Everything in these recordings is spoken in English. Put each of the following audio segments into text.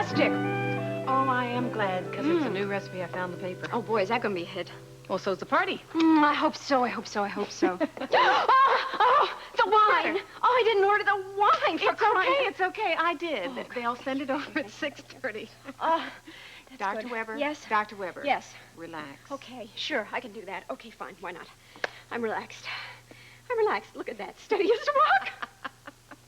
fantastic. Oh, I am glad, because it's a new recipe I found in the paper. Oh, boy, is that going to be a hit. Well, so's the party. I hope so, I hope so. Oh, the wine. Oh, I didn't order the wine. It's okay. I did. Oh, they'll send it over at 6:30. Dr. Weber? Yes? Dr. Weber. Yes. Relax. Okay, sure, I can do that. Okay, fine, why not? I'm relaxed. I'm relaxed. Look at that, steady as a rock.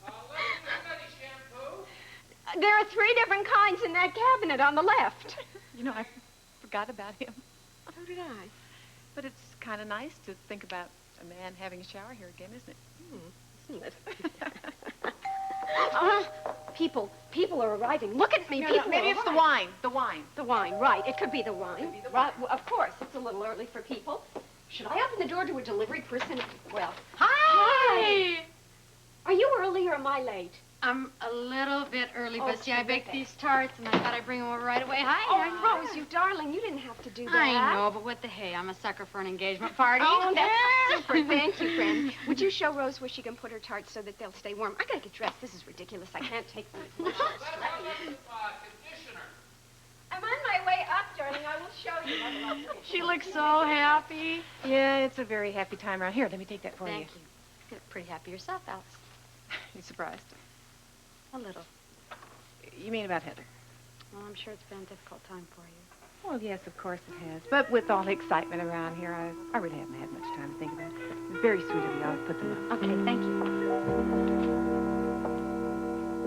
Scotty shampoo. There are 3 different kinds in that cabinet on the left. You know, I forgot about him. So did I. But it's kind of nice to think about a man having a shower here again, isn't it? Isn't it? People are arriving. Look at me, people. Maybe it's the wine. The wine. The wine, right. It could be the wine. Right, well, of course, it's a little early for people. Should I open the door to a delivery person? Well, Hi! Are you early or am I late? I'm a little bit early, Oh, but see, I baked terrific. these tarts, and I thought I'd bring them over right away. Hi, Oh, there. Rose, you darling, you didn't have to do that. I know, but what the hey? I'm a sucker for an engagement party. Oh, that's super. Thank you, friend. Would you show Rose where she can put her tarts so that they'll stay warm? I gotta get dressed. This is ridiculous. I can't take them. Conditioner. I'm on my way up, darling. I will show you. She looks so happy. Yeah, it's a very happy time around here. Let me take that for Thank you. You look pretty happy yourself, Alice. You surprised? A little. You mean about Heather? Well, I'm sure it's been a difficult time for you. Well, yes, of course it has. But with all the excitement around here, I really haven't had much time to think about it. It's very sweet of you. I'll put them up. Okay, thank you.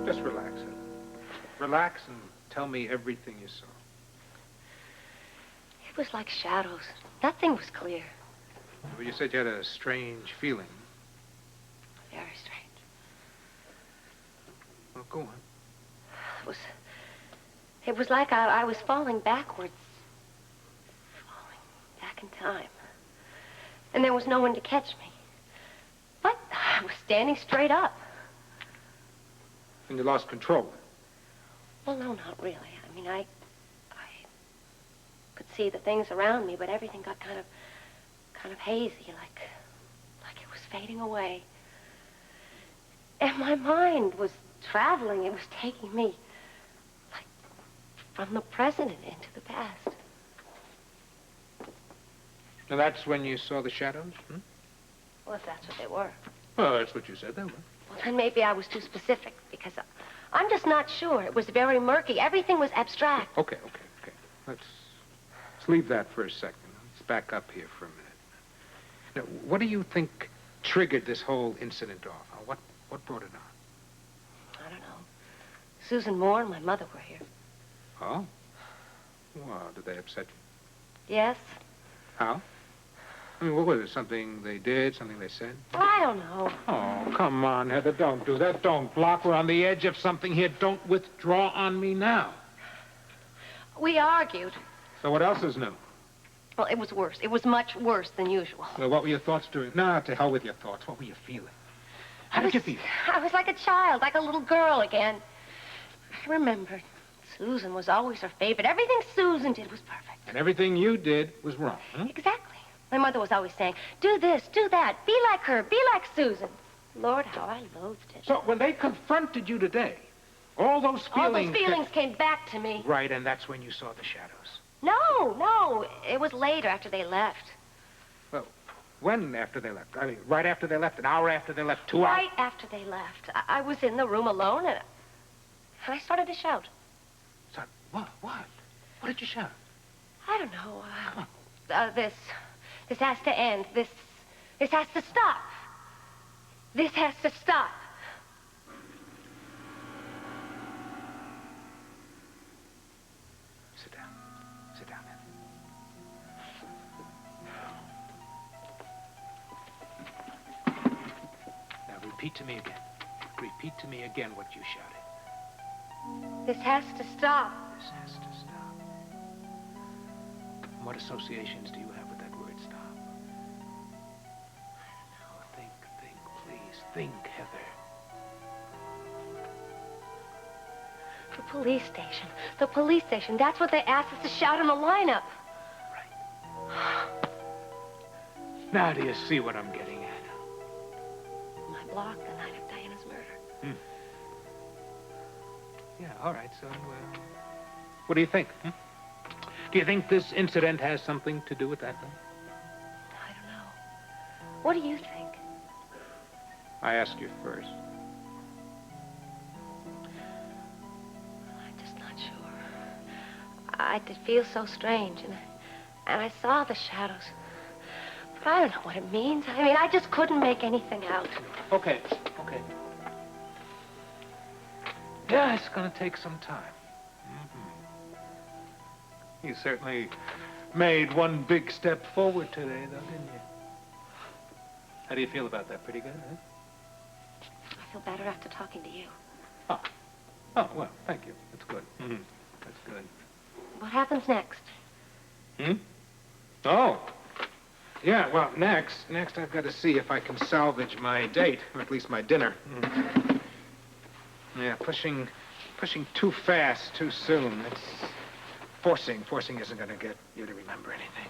Just relax. Relax and tell me everything you saw. It was like shadows. Nothing was clear. Well, you said you had a strange feeling. Very strange. Well, go on. It was like I was falling backwards. Falling back in time. And there was no one to catch me. But I was standing straight up. And you lost control. Well, no, not really. I mean, I could see the things around me, but everything got kind of hazy, like it was fading away. And my mind was traveling. It was taking me, like, from the present and into the past. Now, that's when you saw the shadows? Well, if that's what they were. Well, that's what you said they were. Well, then maybe I was too specific, because I'm just not sure. It was very murky. Everything was abstract. Okay. Let's leave that for a second. Let's back up here for a minute. Now, what do you think triggered this whole incident off? What brought it on? I don't know. Susan Moore and my mother were here. Oh? Well, did they upset you? Yes? How? I mean, what was it? Something they did? Something they said? Well, I don't know. Oh, come on, Heather. Don't do that. Don't block. We're on the edge of something here. Don't withdraw on me now. We argued. So what else is new? Well, it was worse. It was much worse than usual. Well, what were your thoughts during... Nah, to hell with your thoughts. What were you feeling? How did you feel? I was like a child, like a little girl again. I remembered. Susan was always her favorite. Everything Susan did was perfect. And everything you did was wrong, huh? Exactly. My mother was always saying, do this, do that, be like her, be like Susan. Lord, how I loathed it. So when they confronted you today, all those feelings... came back to me. Right, and that's when you saw the shadows. No. It was later, after they left. Well, when after they left? I mean, right after they left, an hour after they left, 2 hours? Right after they left. I was in the room alone, and I started to shout. So, what? What did you shout? I don't know. This has to end. This has to stop. This has to stop. Sit down. Sit down, Heather. Now, repeat to me again. Repeat to me again what you shouted. This has to stop. This has to stop. And what associations do you have with that word stop? I don't know. Think, please. Think, Heather. The police station. The police station. That's what they asked us to shout in the lineup. Right. Now do you see what I'm getting at? My block, the night of Diana's murder. Yeah, all right. So, what do you think? Hmm? Do you think this incident has something to do with that thing? I don't know. What do you think? I asked you first. I'm just not sure. I did feel so strange, and I saw the shadows. But I don't know what it means. I mean, I just couldn't make anything out. Okay. Yeah, it's gonna take some time. You certainly made one big step forward today, though, didn't you? How do you feel about that? Pretty good, huh? I feel better after talking to you. Oh, well, thank you. That's good. That's good. What happens next? Oh. Yeah, well, next I've got to see if I can salvage my date, or at least my dinner. Yeah, pushing too fast, too soon. It's forcing isn't going to get you to remember anything.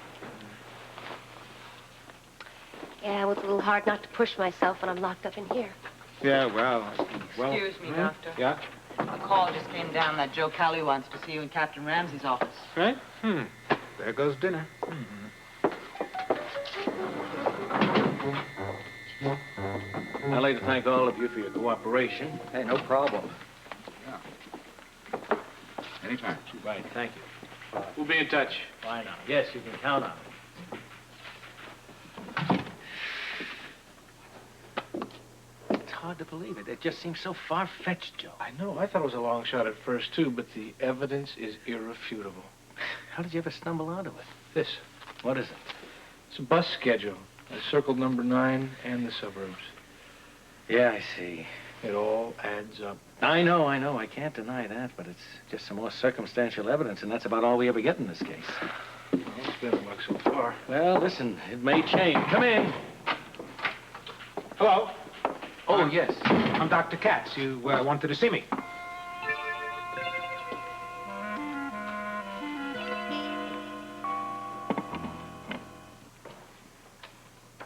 Yeah, well, it's a little hard not to push myself when I'm locked up in here. Yeah, well... Excuse me, Doctor. Yeah? A call just came down that Joe Kelly wants to see you in Captain Ramsey's office. Right? There goes dinner. I'd like to thank all of you for your cooperation. Hey, no problem. Anytime. Right, thank you. We'll be in touch. Bye now. Yes, you can count on it. It's hard to believe it. It just seems so far-fetched, Joe. I know. I thought it was a long shot at first, too, but the evidence is irrefutable. How did you ever stumble onto it? This. What is it? It's a bus schedule. I circled number 9 and the suburbs. Yeah, I see. It all adds up. I know. I can't deny that, but it's just some more circumstantial evidence, and that's about all we ever get in this case. Well, it's been a luck so far. Well, listen, it may change. Come in. Hello? Oh, yes. I'm Dr. Katz. You wanted to see me.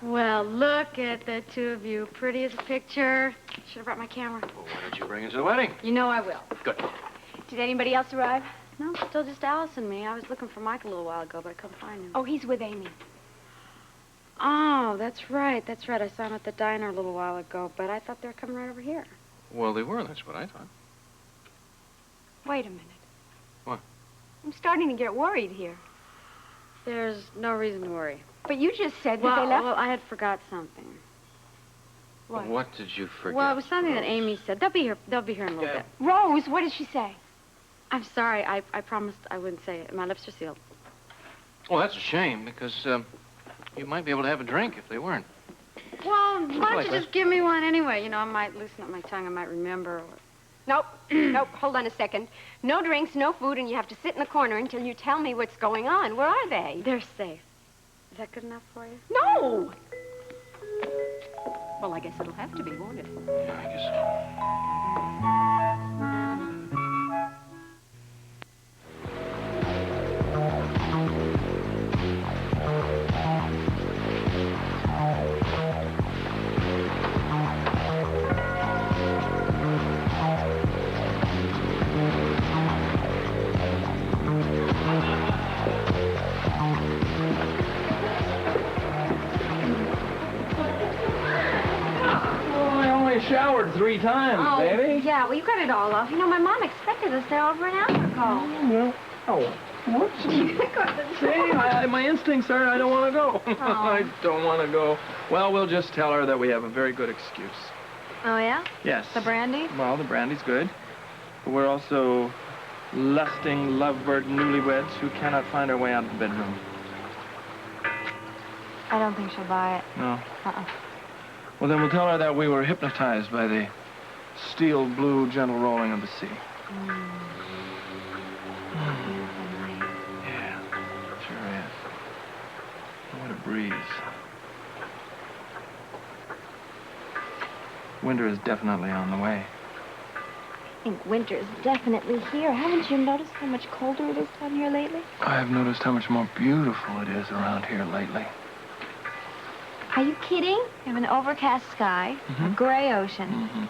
Well, look at the two of you. Pretty as a picture. Should have brought my camera. Well, why don't you bring us to the wedding? You know I will. Good. Did anybody else arrive? No, still just Alice and me. I was looking for Mike a little while ago, but I couldn't find him. Oh, he's with Amy. Oh, that's right. I saw him at the diner a little while ago, but I thought they were coming right over here. Well, they were. That's what I thought. Wait a minute. What? I'm starting to get worried here. There's no reason to worry. But you just said that Well, they left... well, I had forgot something. What? What did you forget? Well, it was something that Amy said. They'll be here in a little bit. Rose, what did she say? I'm sorry. I promised I wouldn't say it. My lips are sealed. Well, that's a shame, because you might be able to have a drink if they weren't. Well, why don't Like you that. just give me one anyway? You know, I might loosen up my tongue. I might remember. Nope. Nope. Hold on a second. No drinks, no food, and you have to sit in the corner until you tell me what's going on. Where are they? They're safe. Is that good enough for you? No! Well, I guess it'll have to be, won't it? Yeah, I guess so. Showered 3 times, baby. Yeah, well, you got it all off. You know, my mom expected us there over an hour ago. Well, whoops. See, my instincts are I don't want to go. I don't want to go. Well, we'll just tell her that we have a very good excuse. Oh, yeah? Yes. The brandy? Well, the brandy's good. But we're also lusting, lovebird newlyweds who cannot find our way out of the bedroom. I don't think she'll buy it. No. Uh-uh. Well, then we'll tell her that we were hypnotized by the steel blue gentle rolling of the sea. Yeah, sure is. What a breeze. Winter is definitely on the way. I think winter is definitely here. Haven't you noticed how much colder it is down here lately? I've noticed how much more beautiful it is around here lately. Are you kidding? We have an overcast sky, a gray ocean.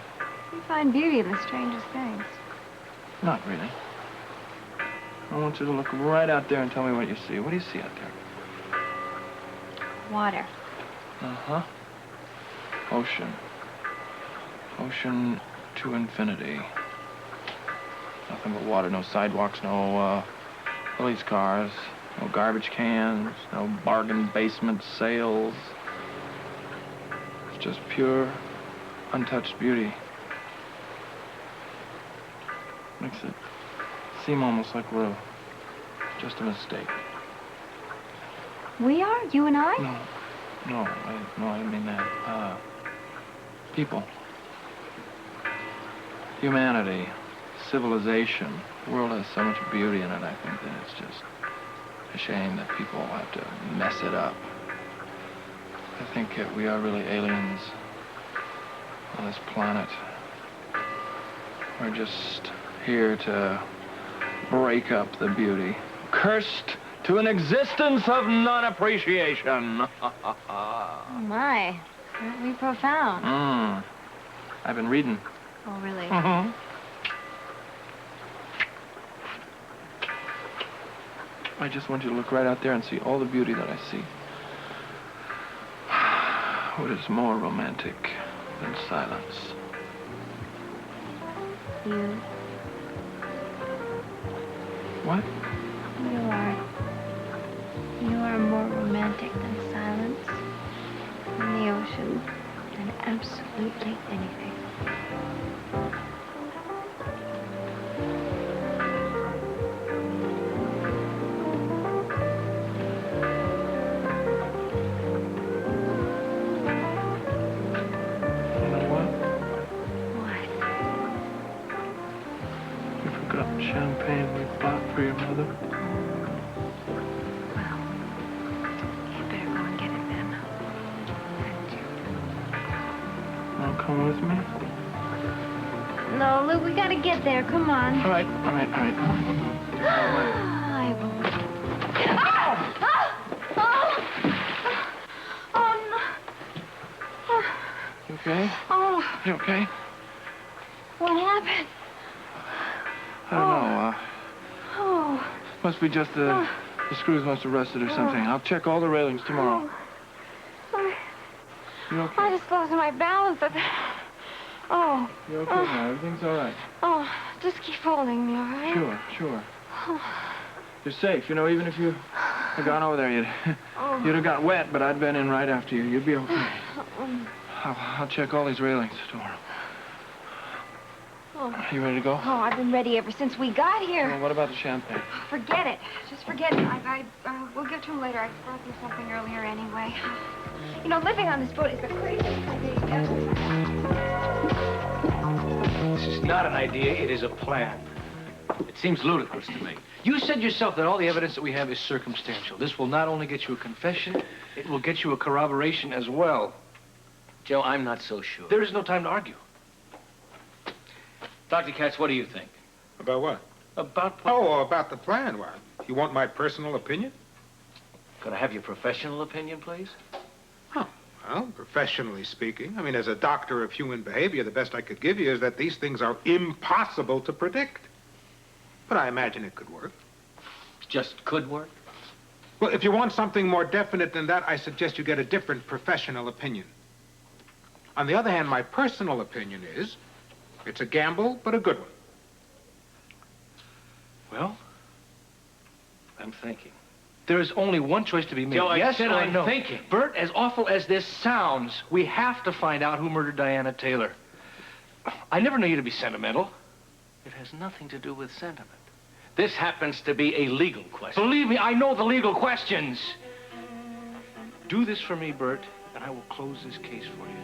You find beauty in the strangest things. Not really. I want you to look right out there and tell me what you see. What do you see out there? Water. Uh-huh. Ocean. Ocean to infinity. Nothing but water. No sidewalks, no police cars, no garbage cans, no bargain basement sales. It's just pure, untouched beauty. Makes it seem almost like we're just a mistake. We are? You and I? No, I didn't mean that. People. Humanity. Civilization. The world has so much beauty in it, I think that it's just a shame that people have to mess it up. I think that we are really aliens on this planet. We're just here to break up the beauty. Cursed to an existence of non-appreciation. Oh, my. Aren't we profound? I've been reading. Oh, really? Mm-hmm. I just want you to look right out there and see all the beauty that I see. What is more romantic than silence? You. What? You are more romantic than silence, than the ocean, than absolutely anything. You know what? What? You forgot the champagne we bought for your mother. Well, you better go and get it then. Want to come with me? No, Lou, we gotta get there. Come on. All right. I will wait. Oh, no. You okay? Oh, You okay? what happened? I don't know. Oh. Must be just the screws must have rusted or something. I'll check all the railings tomorrow. You okay? I just lost my balance. Oh. You okay now? Everything's all right. Oh, just keep holding me, all right? Sure. You're safe. You know, even if you had gone over there, you'd have got wet, but I'd been in right after you. You'd be okay. I'll check all these railings tomorrow. Oh. You ready to go? Oh, I've been ready ever since we got here. Well, what about the champagne? Forget it. Just forget it. We'll give to him later. I brought him something earlier anyway. You know, living on this boat is the craziest idea. This is not an idea, it is a plan. It seems ludicrous to me. You said yourself that all the evidence that we have is circumstantial. This will not only get you a confession, it will get you a corroboration as well. Joe, I'm not so sure. There is no time to argue. Dr. Katz, what do you think? About what? About about the plan. Why? You want my personal opinion? Could I have your professional opinion, please? Well, professionally speaking, I mean, as a doctor of human behavior, the best I could give you is that these things are impossible to predict. But I imagine it could work. Just could work? Well, if you want something more definite than that, I suggest you get a different professional opinion. On the other hand, my personal opinion is it's a gamble, but a good one. Well, I'm thinking. There is only one choice to be made. Joe, I yes said or I'm no. thinking. Bert, as awful as this sounds, we have to find out who murdered Diana Taylor. I never knew you to be sentimental. It has nothing to do with sentiment. This happens to be a legal question. Believe me, I know the legal questions. Do this for me, Bert, and I will close this case for you.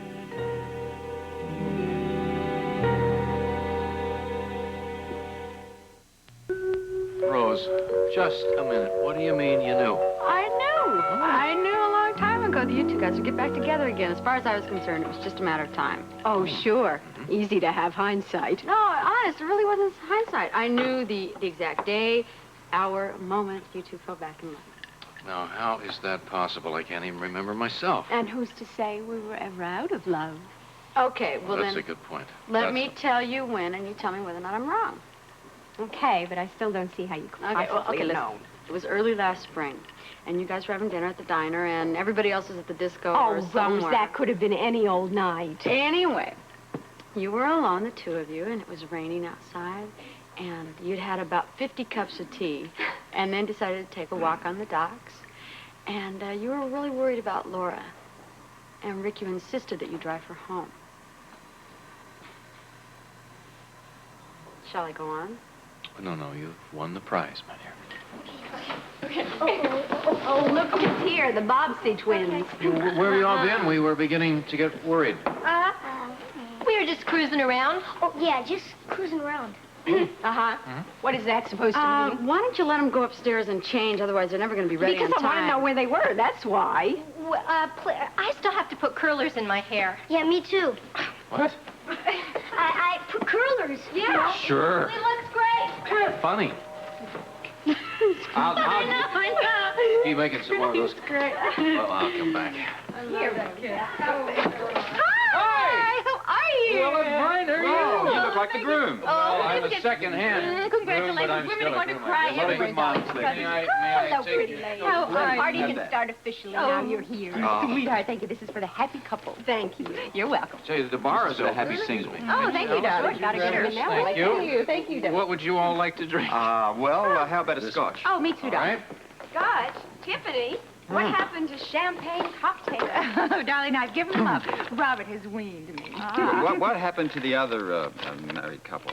Rose, just a minute. What do you mean you knew? I knew a long time ago that you two guys would get back together again. As far as I was concerned, it was just a matter of time. Oh, sure. Easy to have hindsight. No, honest, it really wasn't hindsight. I knew the exact day, hour, moment you two fell back in love. Now, how is that possible? I can't even remember myself. And who's to say we were ever out of love? Okay, well That's then, a good point. let me tell you when, and you tell me whether or not I'm wrong. Okay, but I still don't see how you could possibly have known. It was early last spring, and you guys were having dinner at the diner, and everybody else was at the disco Oh, or Rose, somewhere. that could have been any old night. Anyway, you were alone, the two of you, and it was raining outside, and you'd had about 50 cups of tea, and then decided to take a walk on the docks, and you were really worried about Laura, and Rick, you insisted that you drive her home. Shall I go on? No, you've won the prize, my dear. Oh, look who's here, the Bobbsey twins. Where have you all been? We were beginning to get worried. We were just cruising around. Oh, yeah, just cruising around. What is that supposed to mean? Why don't you let them go upstairs and change? Otherwise, they're never going to be ready Because on I want to time. know where they were, that's why. Well, I still have to put curlers in my hair. Yeah, me too. What? I put curlers. Yeah. Sure. It looks great. Funny. I know. Keep making some more of those. Great. Well, I'll come back. Hi, how are you? Well, it's fine. How are you? You look like the groom. Oh, I'm a second-hand congratulations. groom, but I'm Women still are a going to groom. cry A lot of good everywhere, moms darling. there. May I So take pretty you? lady. How Party party can can start officially now you're here. Oh. Sweetheart, thank you. This is for the happy couple. Thank you. You're welcome. Say, the bar is a happy single. Oh, thank you, darling. Gotta get her in that way. Thank you, darling. What would you all like to drink? Well, how about a scotch? Oh, me too, All darling. right. Scotch, Tiffany, what happened to champagne cocktails? Oh, darling, I've given them up. Robert has weaned me. What happened to the other married couple?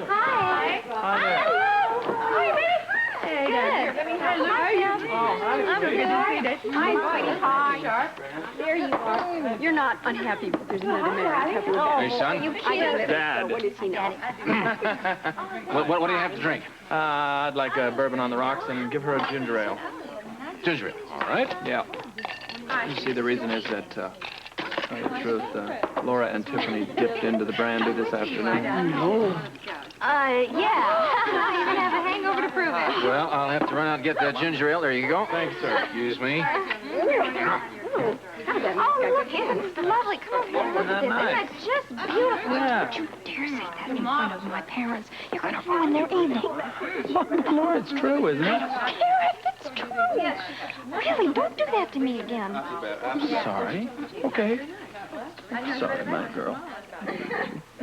Hi. Hi, baby. Hey, Good. How are you? I'm good. Hi, sweetie. There you are. You're not unhappy that there's another married couple. Hey, son. Dad. What does he know? What do you have to drink? I'd like a bourbon on the rocks and give her a ginger ale. Ginger ale. All right. Yeah. You see, the reason is that, tell you the truth, Laura and Tiffany dipped into the brandy this afternoon. Yeah. I even have a hangover to prove it. Well, I'll have to run out and get that ginger ale. There you go. Thanks, sir. Excuse me. Oh, look, it's lovely. Come on, look at this. Nice. Isn't that just beautiful? Yeah. Don't you dare say that in front of my parents. You're going to ruin their evening. Laura, it's true, isn't it? Garrett, it's true. Really, don't do that to me again. Sorry. Okay. Sorry, my girl.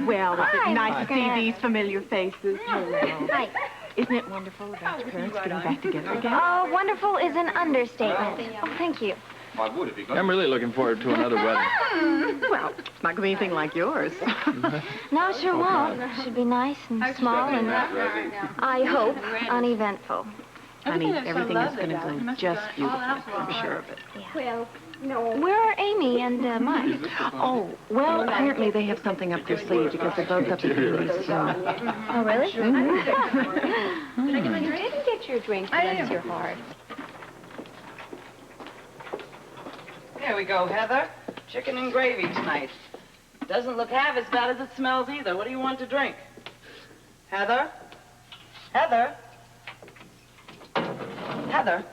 Well, it's Hi, nice to see these familiar faces. Hi. Isn't it wonderful about your parents getting back together again? Oh, wonderful is an understatement. Oh, thank you. I would if you got. I'm really looking forward to another wedding. Well, it's not going to be anything like yours. No, it sure won't. It should be nice and small and, I hope, uneventful. Honey, everything is going to go just beautiful. I'm sure of it. Well, no. Where are Amy and Mike? Oh, well, apparently they have something up their sleeve because they're both up at the soon. Oh, really? You didn't get your drink, bless your heart. There we go, Heather. Chicken and gravy tonight. Doesn't look half as bad as it smells either. What do you want to drink? Heather? Heather? Heather?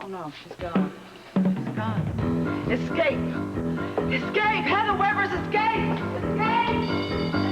Oh, no, she's gone. She's gone. Escape! Escape! Heather Weber's escape! Escape!